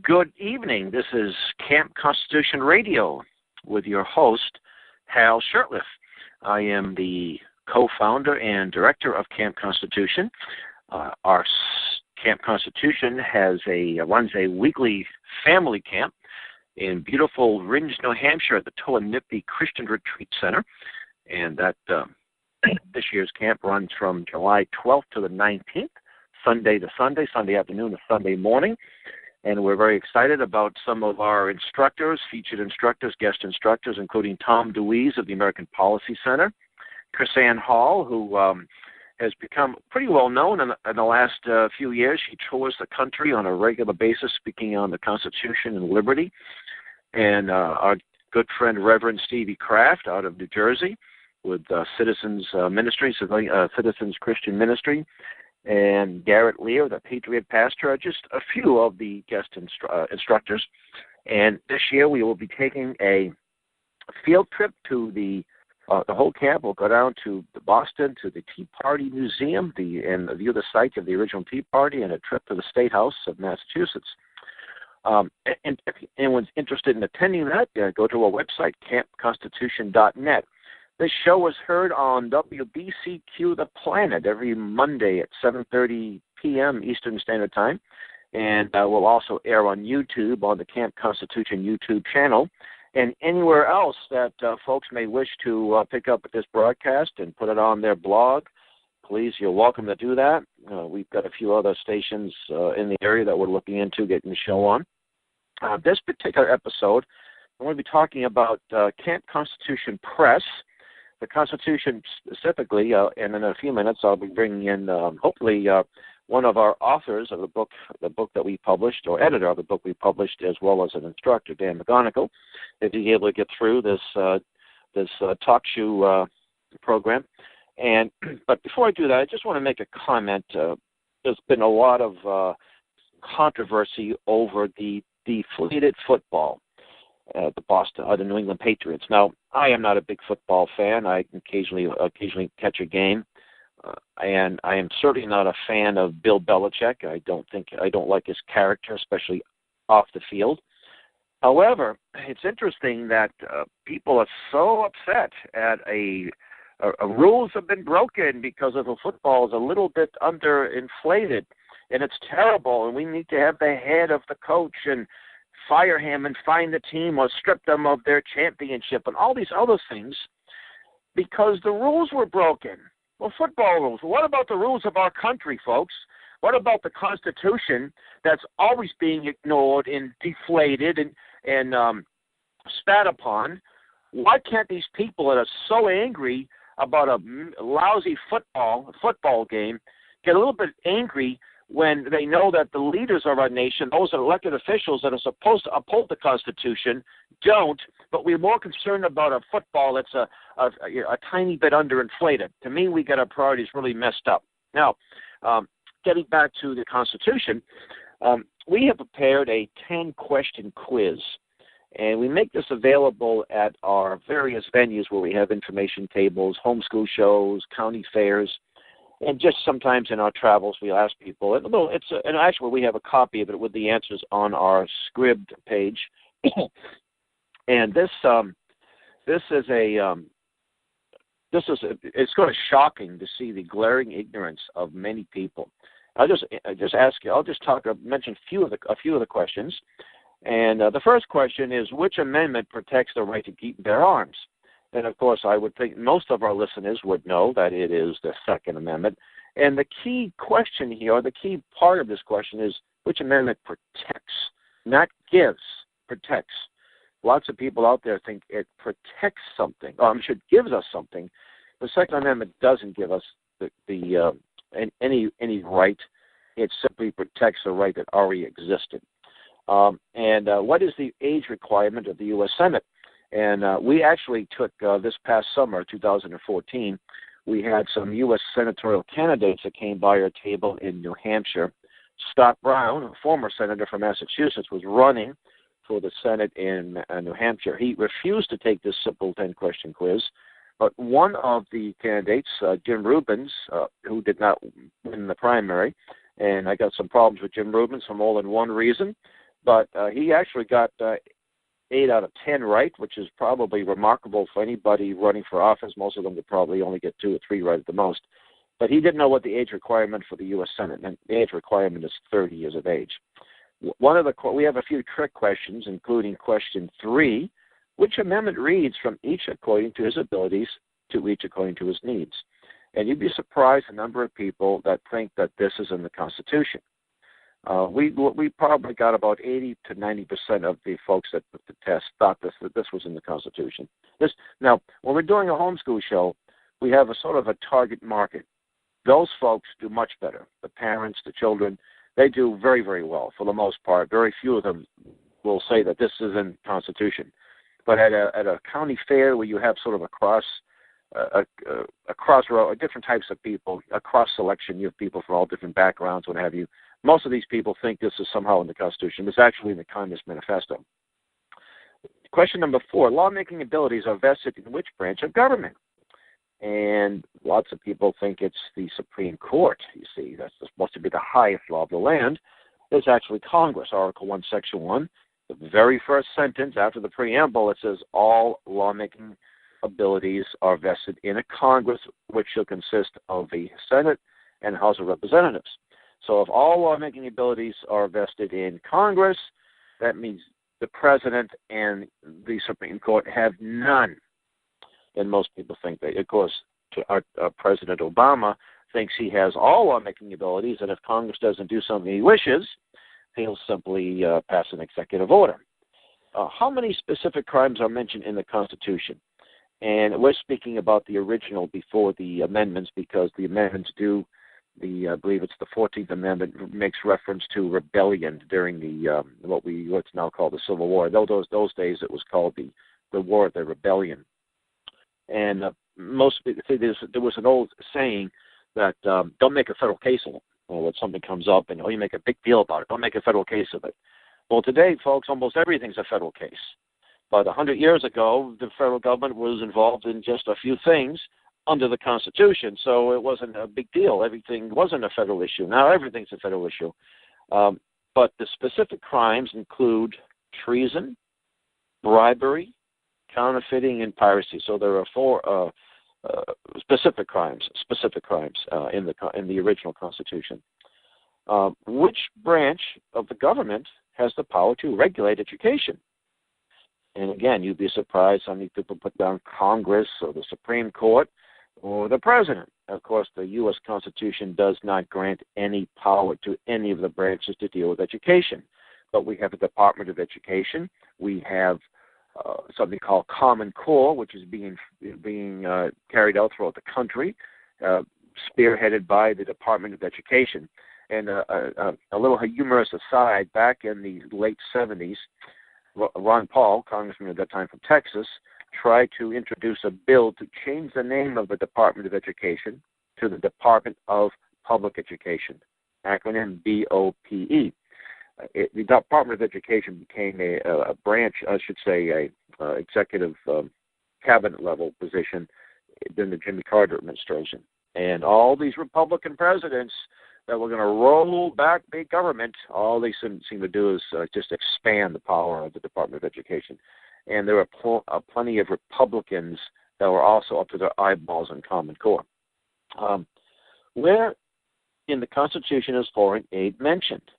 Good evening. This is Camp Constitution Radio with your host, Hal Shurtleff. I am the co-founder and director of Camp Constitution. Our Camp Constitution runs a weekly family camp in beautiful Ringe, New Hampshire at the Toa-Nippy Christian Retreat Center. And that this year's camp runs from July 12th to the 19th, Sunday to Sunday, Sunday afternoon to Sunday morning. And we're very excited about some of our instructors, featured instructors, guest instructors, including Tom DeWeese of the American Policy Center, Chris Ann Hall, who has become pretty well known in the last few years. She tours the country on a regular basis, speaking on the Constitution and liberty. And our good friend, Reverend Stevie Kraft, out of New Jersey, with Citizens Ministry, Citizens Christian Ministry, and Garrett Lear, the Patriot Pastor, are just a few of the guest instructors. And this year we will be taking a field trip to the whole camp. We'll go down to Boston to the Tea Party Museum and view the site of the original Tea Party, and a trip to the State House of Massachusetts. And if anyone's interested in attending that, go to our website, campconstitution.net. This show is heard on WBCQ The Planet every Monday at 7:30 p.m. Eastern Standard Time. And will also air on YouTube on the Camp Constitution YouTube channel. And anywhere else that folks may wish to pick up this broadcast and put it on their blog, please, you're welcome to do that. We've got a few other stations in the area that we're looking into getting the show on. This particular episode, I'm going to be talking about Camp Constitution Press, the Constitution specifically, and in a few minutes I'll be bringing in hopefully one of our authors of the book that we published, or editor of the book we published, as well as an instructor, Dan McGonigle, if he's able to get through this talk show program. But before I do that, I just want to make a comment. There's been a lot of controversy over the deflated football. The New England Patriots. Now, I am not a big football fan. I occasionally catch a game, and I am certainly not a fan of Bill Belichick. I don't like his character, especially off the field. However, it's interesting that people are so upset at rules have been broken because of the football is a little bit underinflated, and it's terrible, and we need to have the head of the coach and fire him and fine the team or strip them of their championship and all these other things because the rules were broken. Well, football rules. What about the rules of our country, folks? What about the Constitution that's always being ignored and deflated and spat upon? Why can't these people that are so angry about a lousy football game get a little bit angry when they know that the leaders of our nation, those elected officials that are supposed to uphold the Constitution, don't, but we're more concerned about a football that's a tiny bit underinflated. To me, we got our priorities really messed up. Now, getting back to the Constitution, we have prepared a 10-question quiz, and we make this available at our various venues where we have information tables, homeschool shows, county fairs, and just sometimes in our travels, we ask people. And actually, we have a copy of it with the answers on our Scribd page. And it's sort of shocking to see the glaring ignorance of many people. I'll just mention a few of the questions. And the first question is, which amendment protects the right to keep and bear arms? And, of course, I would think most of our listeners would know that it is the Second Amendment. And the key question here, or the key part of this question is, which amendment protects, not gives, protects. Lots of people out there think it protects something, gives us something. The Second Amendment doesn't give us any right. It simply protects a right that already existed. What is the age requirement of the U.S. Senate? And we actually took this past summer, 2014, we had some U.S. senatorial candidates that came by our table in New Hampshire. Scott Brown, a former senator from Massachusetts, was running for the Senate in New Hampshire. He refused to take this simple 10-question quiz, but one of the candidates, Jim Rubens, who did not win the primary, and I got some problems with Jim Rubens for more than one reason. But he actually got 8 out of 10 right, which is probably remarkable for anybody running for office. Most of them would probably only get 2 or 3 right at the most. But he didn't know what the age requirement for the U.S. Senate, and the age requirement is 30 years of age. We have a few trick questions, including question 3, which amendment reads from each according to his abilities to each according to his needs. And you'd be surprised the number of people that think that this is in the Constitution. We probably got about 80 to 90% of the folks that took the test thought that this was in the Constitution. Now, when we're doing a homeschool show, we have a sort of a target market. Those folks do much better. The parents, the children, they do very, very well for the most part. Very few of them will say that this is in the Constitution. But at a county fair where you have sort of a crossroad, different types of people, a cross selection, you have people from all different backgrounds, what have you. Most of these people think this is somehow in the Constitution. It's actually in the Communist Manifesto. Question number 4, lawmaking abilities are vested in which branch of government? And lots of people think it's the Supreme Court. You see, that's supposed to be the highest law of the land. It's actually Congress, Article 1, Section 1. The very first sentence after the preamble, it says all lawmaking abilities are vested in a Congress, which shall consist of a Senate and House of Representatives. So if all lawmaking abilities are vested in Congress, that means the President and the Supreme Court have none. And most people think that, of course, our President Obama thinks he has all lawmaking abilities, and if Congress doesn't do something he wishes, he'll simply pass an executive order. How many specific crimes are mentioned in the Constitution? And we're speaking about the original before the amendments, because the amendments do, I believe it's the 14th Amendment, makes reference to rebellion during the what's now called the Civil War. Those days it was called the War of the Rebellion. And most people say there was an old saying that don't make a federal case of it. When something comes up and you make a big deal about it, don't make a federal case of it. Well, today, folks, almost everything's a federal case. But 100 years ago, the federal government was involved in just a few things under the Constitution, so it wasn't a big deal. Everything wasn't a federal issue. Now everything's a federal issue. But the specific crimes include treason, bribery, counterfeiting, and piracy. So there are 4 specific crimes in the original Constitution. Which branch of the government has the power to regulate education? And again, you'd be surprised how many people put down Congress or the Supreme Court or the President. Of course, the U.S. Constitution does not grant any power to any of the branches to deal with education. But we have a Department of Education. We have something called Common Core, which is being carried out throughout the country, spearheaded by the Department of Education. And a little humorous aside, back in the late 70s, Ron Paul, congressman at that time from Texas, tried to introduce a bill to change the name of the Department of Education to the Department of Public Education, acronym BOPE. The Department of Education became a branch, I should say, a executive cabinet level position during the Jimmy Carter administration. And all these Republican presidents that were going to roll back big government, all they seem to do is just expand the power of the Department of Education. And there were plenty of Republicans that were also up to their eyeballs in Common Core. Where in the Constitution is foreign aid mentioned?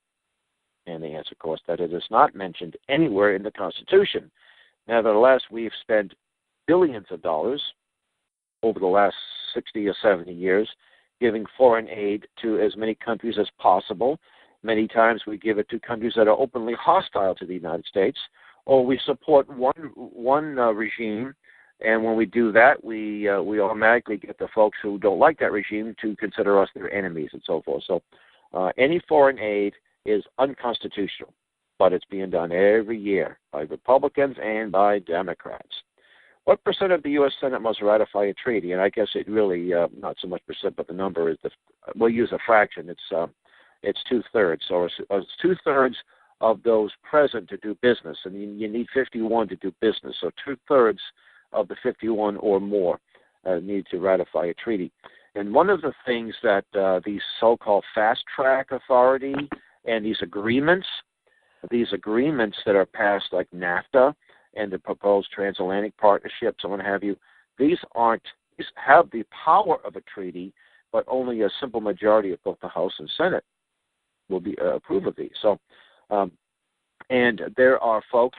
And the answer, of course, that it is not mentioned anywhere in the Constitution. Nevertheless, we've spent billions of dollars over the last 60 or 70 years giving foreign aid to as many countries as possible. Many times we give it to countries that are openly hostile to the United States, or we support one regime, and when we do that, we automatically get the folks who don't like that regime to consider us their enemies and so forth. So any foreign aid is unconstitutional, but it's being done every year by Republicans and by Democrats. What percent of the U.S. Senate must ratify a treaty? And I guess it really, not so much percent, but the number is, we'll use a fraction. It's 2/3. So it's 2/3 of those present to do business, and you need 51 to do business. So 2/3 of the 51 or more need to ratify a treaty. And one of the things that these so-called fast-track authority and these agreements, these agreements that are passed, like NAFTA and the proposed transatlantic partnerships and what have you, these have the power of a treaty, but only a simple majority of both the House and Senate will be approve of these. So, and there are folks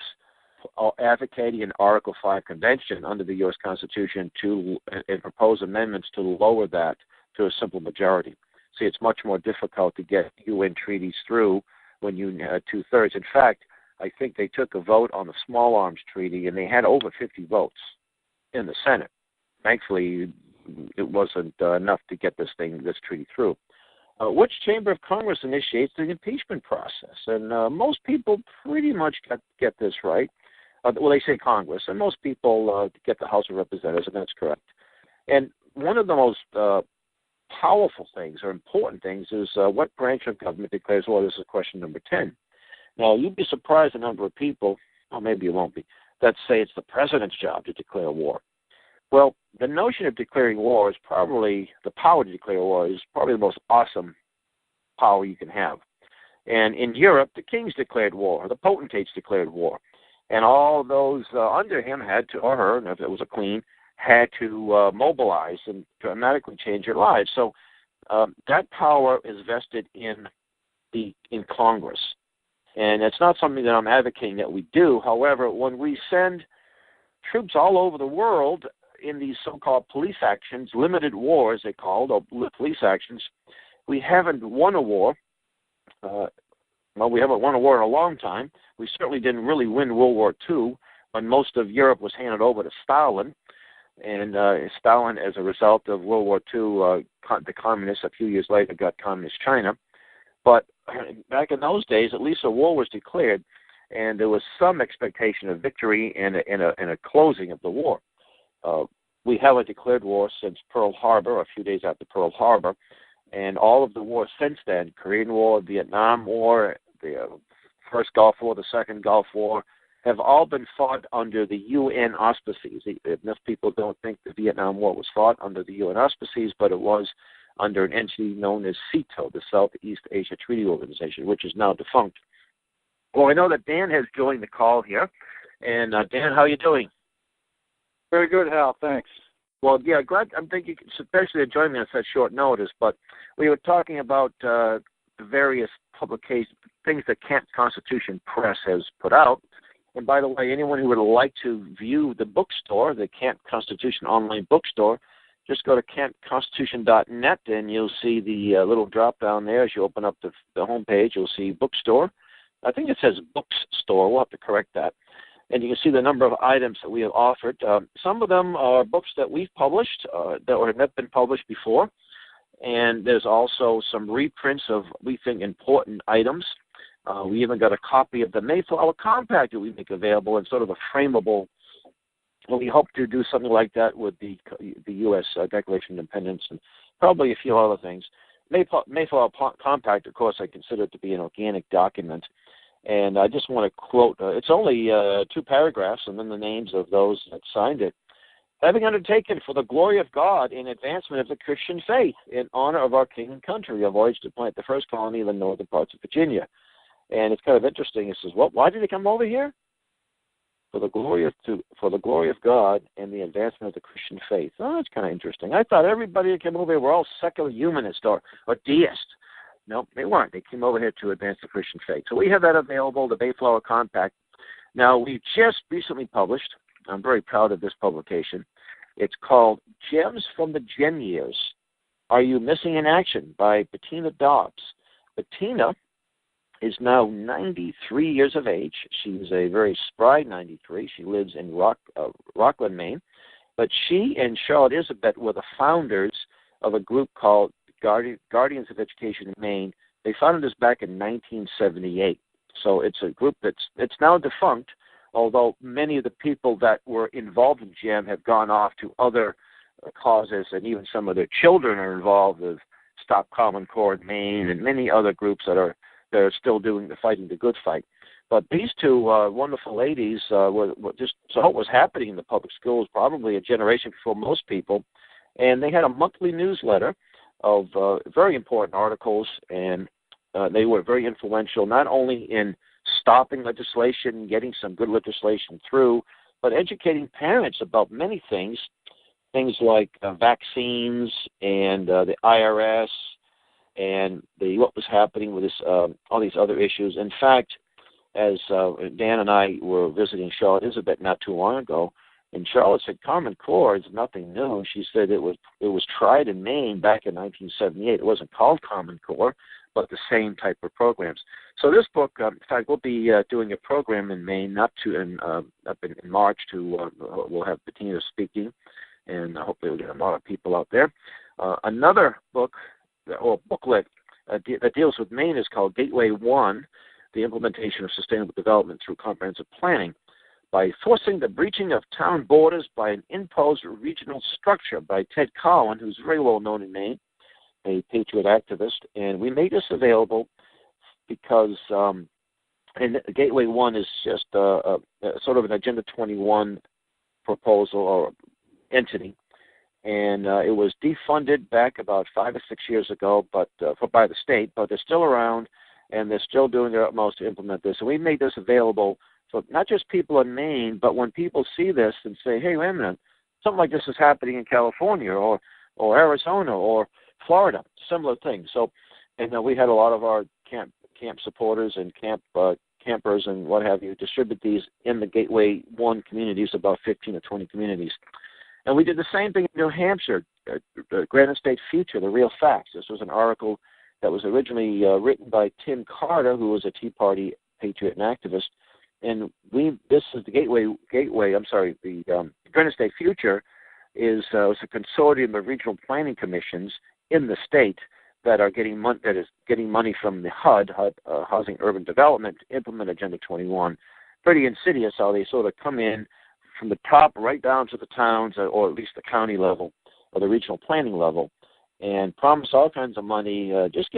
advocating an Article 5 convention under the U.S. Constitution and propose amendments to lower that to a simple majority. See, it's much more difficult to get UN treaties through when you need two-thirds. In fact, I think they took a vote on the small arms treaty, and they had over 50 votes in the Senate. Thankfully, it wasn't enough to get this treaty through. Which chamber of Congress initiates the impeachment process? And most people pretty much get this right. Well, they say Congress, and most people get the House of Representatives, and that's correct. And one of the most powerful things or important things is what branch of government declares war. This is question number 10. Now, you'd be surprised the number of people, or maybe you won't be, that say it's the president's job to declare war. Well, the notion of declaring war is probably, the power to declare war is probably the most awesome power you can have. And in Europe, the kings declared war, the potentates declared war. And all those under him had to, or her, and if it was a queen, had to mobilize and dramatically change their lives. So that power is vested in Congress. And it's not something that I'm advocating that we do. However, when we send troops all over the world in these so-called police actions, limited wars they called, or police actions, we haven't won a war. Well, we haven't won a war in a long time. We certainly didn't really win World War II when most of Europe was handed over to Stalin. And Stalin, as a result of World War II, the communists, a few years later, got communist China. But back in those days, at least a war was declared, and there was some expectation of victory and a closing of the war. We haven't declared war since Pearl Harbor, a few days after Pearl Harbor, and all of the wars since then, Korean War, Vietnam War, the First Gulf War, the Second Gulf War, have all been fought under the UN auspices. Enough people don't think the Vietnam War was fought under the UN auspices, but it was under an entity known as SEATO, the Southeast Asia Treaty Organization, which is now defunct. Well, I know that Dan has joined the call here. And Dan, how are you doing? Very good, Hal. Thanks. Well, yeah, glad. I'm thinking, especially to join me on such short notice, but we were talking about the various publications, things that Camp Constitution Press has put out. And by the way, anyone who would like to view the bookstore, the Camp Constitution online bookstore, just go to campconstitution.net and you'll see the little drop down there. As you open up the homepage, you'll see bookstore. I think it says books store. We'll have to correct that. And you can see the number of items that we have offered. Some of them are books that we've published that have not been published before. And there's also some reprints of, we think, important items. We even got a copy of the Mayflower Compact that we make available in sort of a frameable. Well, we hope to do something like that with the U.S. Declaration of Independence and probably a few other things. Mayflower Compact, of course, I consider it to be an organic document. And I just want to quote, it's only 2 paragraphs and then the names of those that signed it. Having undertaken for the glory of God in advancement of the Christian faith in honor of our king and country, a voyage to plant the first colony in the northern parts of Virginia. And it's kind of interesting. It says, why did they come over here? For the glory of God and the advancement of the Christian faith. Oh, that's kind of interesting. I thought everybody that came over here were all secular humanists or deists. No, they weren't. They came over here to advance the Christian faith. So we have that available, the Mayflower Compact. Now, we just recently published, I'm very proud of this publication. It's called Gems from the Gen Years. Are You Missing in Action by Bettina Dobbs. Bettina is now 93 years of age. She's a very spry 93. She lives in Rockland, Maine. But she and Charlotte Isabet were the founders of a group called Guardians of Education in Maine. They founded this back in 1978. So it's a group it's now defunct, although many of the people that were involved in GEM have gone off to other causes, and even some of their children are involved with Stop Common Core in Maine and many other groups that are still fighting the good fight. But these two wonderful ladies were just saw what was happening in the public schools, probably a generation before most people, and they had a monthly newsletter of very important articles, and they were very influential not only in stopping legislation, getting some good legislation through, but educating parents about many things like vaccines and the IRS and what was happening with this, all these other issues. In fact, as Dan and I were visiting Charlotte Elizabeth not too long ago, and Charlotte said Common Core is nothing new. She said it was tried in Maine back in 1978. It wasn't called Common Core, but the same type of programs. So this book, in fact, we'll be doing a program in Maine, up in March. We'll have Bettina speaking, and hopefully we'll get a lot of people out there. Another book or booklet that deals with Maine is called Gateway 1, The Implementation of Sustainable Development Through Comprehensive Planning, by Forcing the Breaching of Town Borders by an Imposed Regional Structure, by Ted Cowan, who's very well known in Maine, a patriot activist. And we made this available because and Gateway 1 is just sort of an Agenda 21 proposal or entity. And it was defunded back about 5 or 6 years ago by the state, but they're still around, and they're still doing their utmost to implement this. And we made this available for not just people in Maine, but when people see this and say, hey, wait a minute, something like this is happening in California or Arizona or Florida, similar things. So, and we had a lot of our camp supporters and campers and what have you distribute these in the Gateway 1 communities, about 15 or 20 communities. And we did the same thing in New Hampshire, the Granite State Future, the Real Facts. This was an article that was originally written by Tim Carter, who was a Tea Party patriot and activist. And this is the the Granite State Future is a consortium of regional planning commissions in the state that is getting money from the HUD, Housing Urban Development, to implement Agenda 21. Pretty insidious how they sort of come in from the top right down to the towns, or at least the county level or the regional planning level, and promise all kinds of money. Just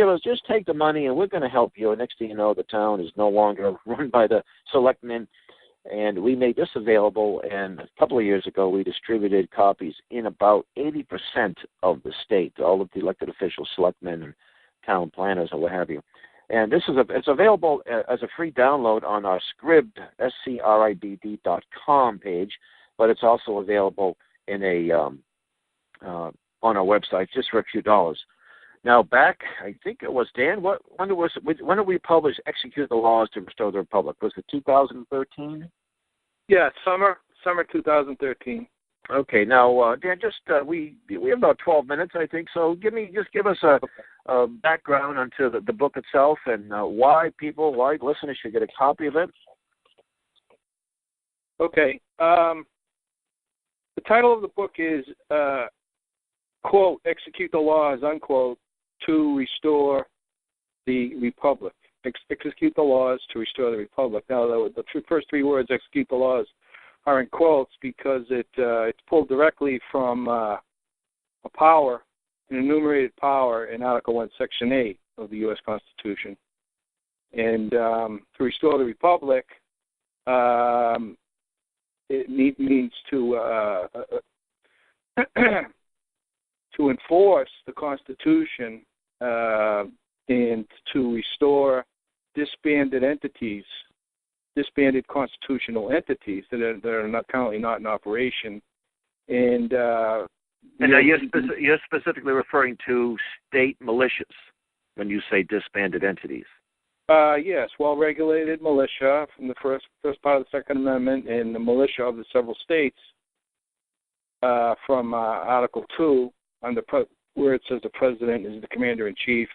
take the money and we're going to help you. And next thing you know, the town is no longer run by the selectmen. And we made this available, and a couple of years ago we distributed copies in about 80% of the state, all of the elected officials, selectmen, and town planners, or what have you. And it's available as a free download on our Scribd, SCRIBD.com page, but it's also available in on our website just for a few dollars. Now back, I think it was Dan. When did we publish "Execute the Laws to Restore the Republic"? Was it 2013? Yeah, summer 2013. Okay. Now, Dan, just we have about 12 minutes, I think. So give us a background onto the book itself and why listeners should get a copy of it. Okay. The title of the book is quote, "Execute the Laws," unquote, to restore the Republic. Execute the laws to restore the Republic. Now, the first three words, "execute the laws," are in quotes because it's pulled directly from a power, an enumerated power in Article 1, Section 8 of the U.S. Constitution. And to restore the Republic, it means to to enforce the Constitution and to restore disbanded constitutional entities that are currently not in operation. And now you're specifically referring to state militias when you say disbanded entities. Yes, well-regulated militia from the first part of the Second Amendment, and the militia of the several states from Article 2, where it says the President is the Commander-in-Chief,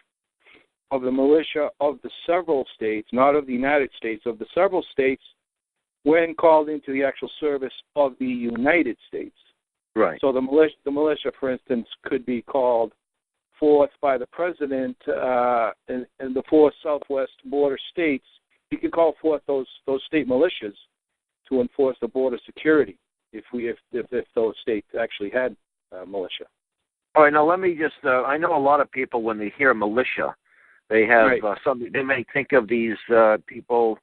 of the militia of the several states, not of the United States, of the several states, when called into the actual service of the United States. Right. So the militia, for instance, could be called forth by the President in the four southwest border states. He could call forth those state militias to enforce the border security if those states actually had militia. All right. Now let me just. I know a lot of people when they hear militia, they have right. They may think of these people,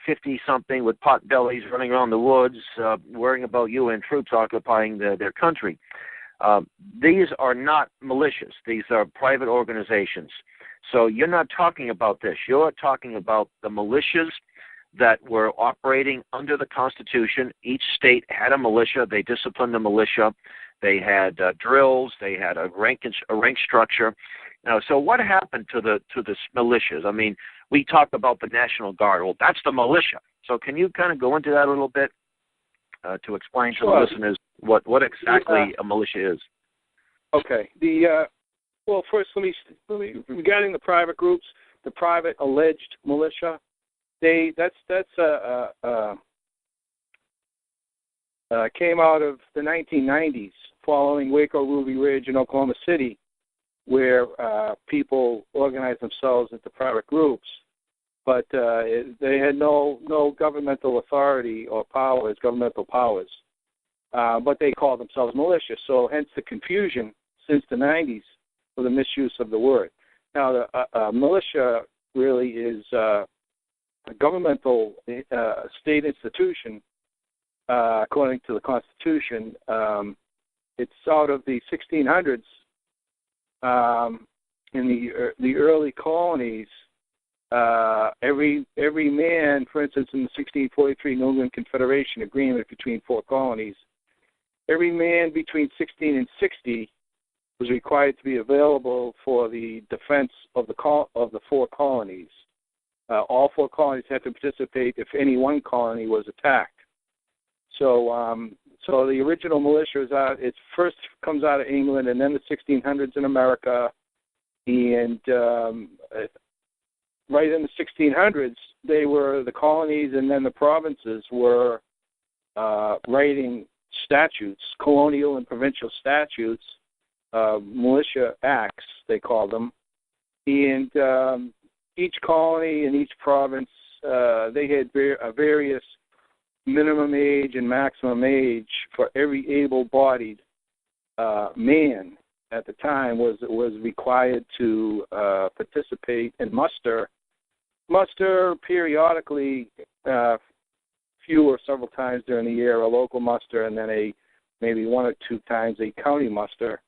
50-something with pot bellies running around the woods, worrying about UN troops occupying their country. These are not militias. These are private organizations. So you're not talking about this. You're talking about the militias that were operating under the Constitution. Each state had a militia. They disciplined the militia. They had drills. They had a rank structure. Now, so what happened to the militias? I mean, we talk about the National Guard. Well, that's the militia. So can you kind of go into that a little bit to explain to the listeners what exactly a militia is? Okay. Well, first, let me regarding the private groups, the private alleged militia. Came out of the 1990s, following Waco, Ruby Ridge, and Oklahoma City, where people organized themselves into private groups, but they had no governmental authority or governmental powers, but they called themselves militia. So hence the confusion since the 90s for the misuse of the word. Now, the militia really is a governmental state institution, according to the Constitution. It's out of the 1600s. In the early colonies, every man, for instance, in the 1643 New England Confederation agreement between four colonies, every man between 16 and 60 was required to be available for the defense of the four colonies. All four colonies had to participate if any one colony was attacked. So the original militia is out. It first comes out of England, and then the 1600s in America, and right in the 1600s, they were the colonies, and then the provinces were writing statutes, colonial and provincial statutes, militia acts, they called them, and each colony and each province, they had various minimum age and maximum age for every able-bodied man at the time was required to participate and muster periodically, few or several times during the year, a local muster, and then maybe one or two times a county muster.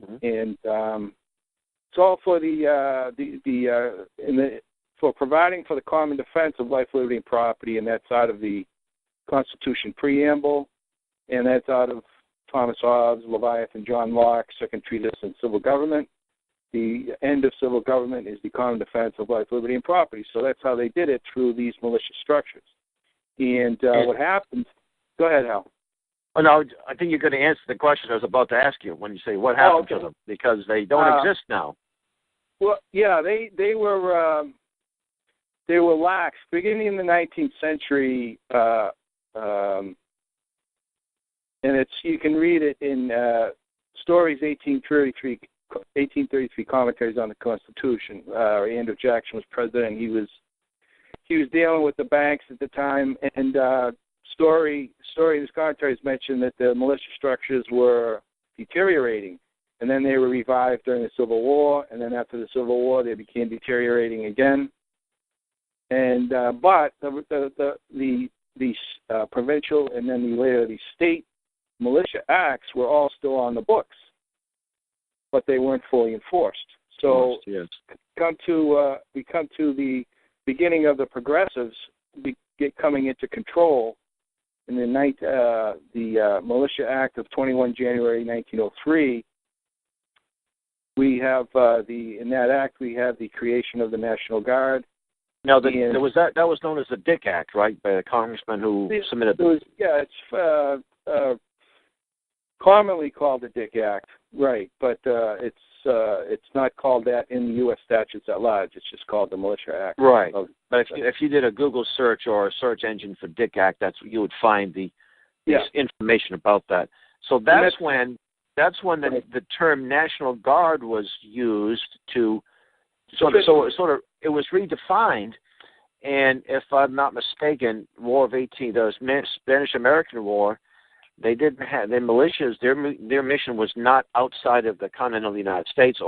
Mm-hmm. And it's all for for providing for the common defense of life, liberty, and property, and that's out of the Constitution preamble, and that's out of Thomas Hobbes, Leviathan, John Locke, Second Treatise on Civil Government. The end of civil government is the common defense of life, liberty, and property. So that's how they did it, through these militia structures. And what happened? Go ahead, Hal. Oh, no, I think you're going to answer the question I was about to ask you when you say what happened to them, because they don't exist now. Well, yeah, they were lax beginning in the 19th century. And you can read it in Stories 1833 Commentaries on the Constitution. Andrew Jackson was president. He was dealing with the banks at the time, and Story in his commentaries mentioned that the militia structures were deteriorating, and then they were revived during the Civil War, and then after the Civil War they became deteriorating again. And but the provincial and then later the state militia acts were all still on the books, but they weren't fully enforced. So yes. we come to the beginning of the progressives coming into control in the Militia Act of 21 January 1903. We have in that act we have the creation of the National Guard. Now, that was known as the Dick Act, right, by the congressman who submitted it? It's commonly called the Dick Act, right? But it's not called that in the U.S. statutes at large. It's just called the Militia Act. Right. But if you did a Google search or a search engine for Dick Act, that's you would find the information about that. So that's when the term National Guard was used to sort of it was redefined. And if I'm not mistaken, the Spanish-American War, they didn't have their militias. Their mission was not outside of the continental United States,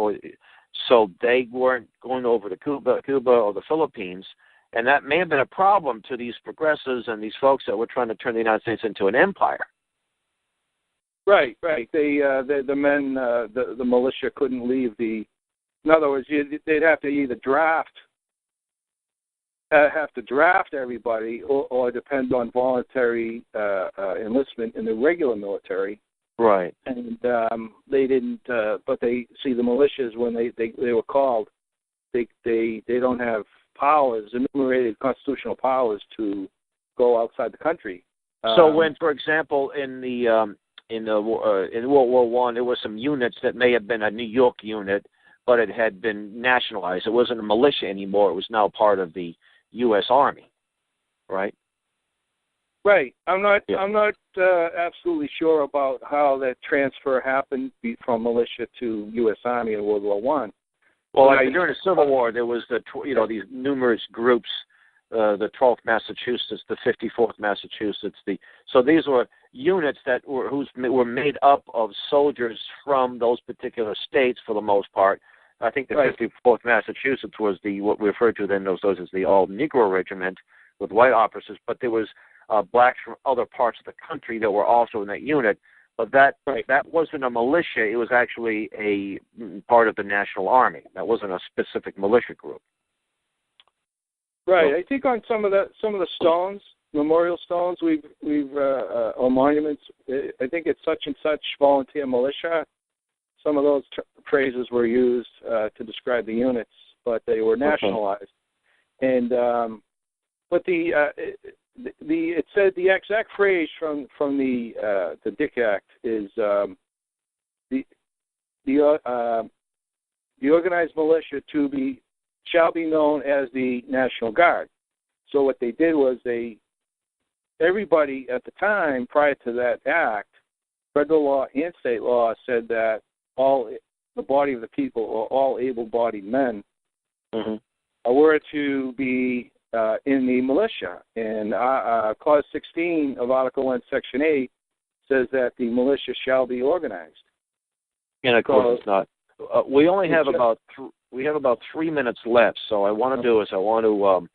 so they weren't going over to Cuba or the Philippines, and that may have been a problem to these progressives and these folks that were trying to turn the United States into an empire. Right. The men, the militia couldn't leave the. In other words, they'd have to either draft have to draft everybody, or depend on voluntary enlistment in the regular military. Right. And they didn't. But they see the militias when they were called. They don't have powers, enumerated constitutional powers to go outside the country. So when, for example, in World War I, there were some units that may have been a New York unit, but it had been nationalized. It wasn't a militia anymore. It was now part of the U.S. Army, right? Right. I'm not absolutely sure about how that transfer happened from militia to U.S. Army in World War I. Well, during the Civil War, there was these numerous groups. The 12th Massachusetts, the 54th Massachusetts. So these were units that were made up of soldiers from those particular states for the most part. I think the 54th Massachusetts was what we referred to then those as the all-Negro regiment with white officers, but there was blacks from other parts of the country that were also in that unit. But that wasn't a militia. It was actually a part of the National Army. That wasn't a specific militia group. Right. I think on some of the stones, memorial stones, or monuments, I think it's such and such volunteer militia. Some of those phrases were used to describe the units, but they were nationalized. Okay. And but it said the exact phrase from the Dick Act is the organized militia shall be known as the National Guard. So what they did was everybody at the time prior to that act, federal law and state law said that the body of the people, or all able-bodied men, were to be in the militia. And Clause 16 of Article 1, Section 8 says that the militia shall be organized. And of course it's not. We only have about 3 minutes left, so I want to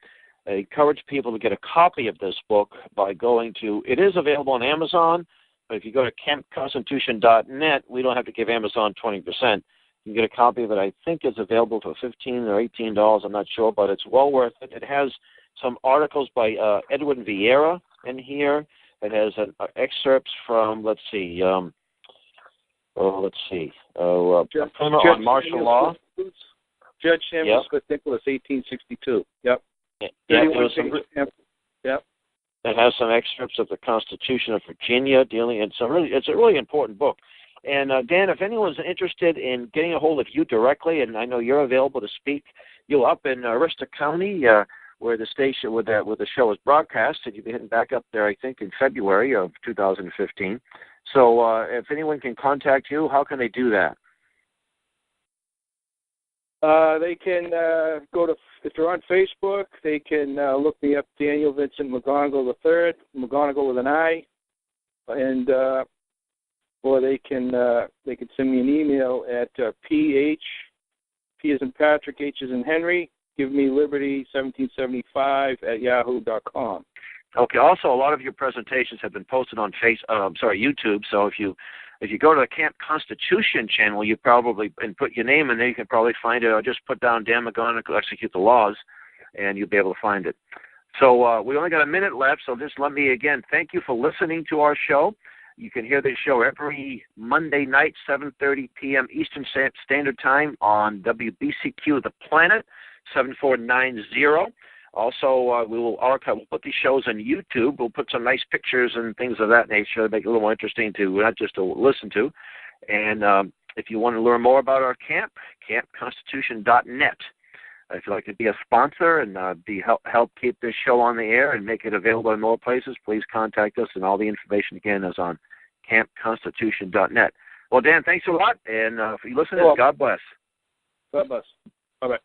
encourage people to get a copy of this book by going to, it is available on Amazon, but if you go to campconstitution.net, we don't have to give Amazon 20%. You can get a copy of it. I think it's available for $15 or $18, I'm not sure, but it's well worth it. It has some articles by Edwin Vieira in here. It has excerpts from, let's see, on martial law. Judge Samuel Smith Nicholas, 1862. Yep. Yep. It has some excerpts of the Constitution of Virginia it's a really important book. And Dan, if anyone's interested in getting a hold of you directly, and I know you're available to speak, you're up in Aroostook County, where the station where the show is broadcast, and you'll be heading back up there, I think, in February of 2015. So if anyone can contact you, how can they do that? They can go to, if they're on Facebook, they can look me up, Daniel Vincent McGonigle III, McGonigle with an I, and or they can send me an email at P as in Patrick, H as in Henry, give me Liberty 1775 at yahoo.com. Okay. Also, a lot of your presentations have been posted on YouTube. So if you go to the Camp Constitution channel, you probably and put your name in there, you can probably find it. Or just put down Dan McGonigle Execute the Laws, and you'll be able to find it. So we only got a minute left. So just let me again thank you for listening to our show. You can hear this show every Monday night, 7:30 p.m. Eastern Standard Time on WBCQ The Planet, 7490. Also, we will archive. We'll put these shows on YouTube. We'll put some nice pictures and things of that nature to make it a little more interesting not just to listen to. And if you want to learn more about our camp, campconstitution.net. If you'd like to be a sponsor and help keep this show on the air and make it available in more places, please contact us. And all the information, again, is on campconstitution.net. Well, Dan, thanks a lot. And for you listening, God bless. God bless. Bye-bye.